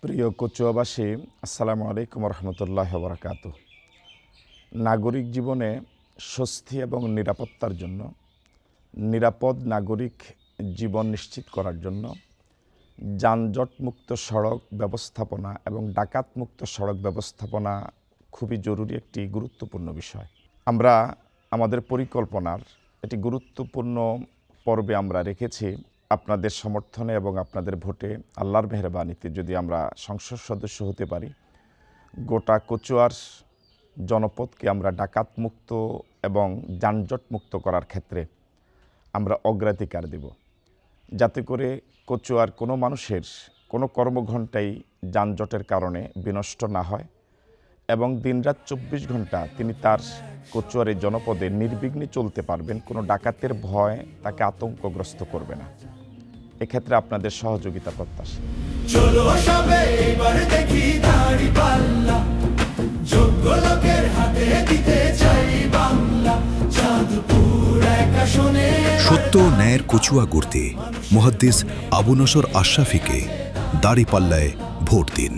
প্রিয় কচুয়াবাসী, আসসালামু আলাইকুম রহমতুল্লাহ বরকাত। নাগরিক জীবনে স্বস্তি এবং নিরাপত্তার জন্য, নিরাপদ নাগরিক জীবন নিশ্চিত করার জন্য যানজটমুক্ত সড়ক ব্যবস্থাপনা এবং ডাকাতমুক্ত সড়ক ব্যবস্থাপনা খুবই জরুরি একটি গুরুত্বপূর্ণ বিষয়। আমরা আমাদের পরিকল্পনার একটি গুরুত্বপূর্ণ পর্বে আমরা রেখেছি আপনাদের সমর্থনে এবং আপনাদের ভোটে আল্লাহর মেহেরবানিতে যদি আমরা সংসদ সদস্য হতে পারি, গোটা কচুয়ার জনপদকে আমরা ডাকাতমুক্ত এবং যানজটমুক্ত করার ক্ষেত্রে আমরা অগ্রাধিকার দেব, যাতে করে কচুয়ার কোনো মানুষের কোনো কর্মঘণ্টাই যানজটের কারণে বিনষ্ট না হয় এবং দিনরাত 24 ঘন্টা তিনি তার কচুয়ার এই জনপদে নির্বিঘ্নে চলতে পারবেন। কোনো ডাকাতের ভয় তাকে আতঙ্কগ্রস্ত করবে না। এক্ষেত্রে আপনাদের সহযোগিতা প্রত্যাশা। চলো সবে এবার দেখি দাঁড়িপাল্লা, যোগ্য লোকের হাতে দিতে চাই বাংলা, চাঁদপুর এক আসনে। সত্য ও ন্যায়ের কচুয়া গড়তে মুহাদ্দিস আবু নসর আশরাফিকে দাঁড়িপাল্লায় ভোট দিন।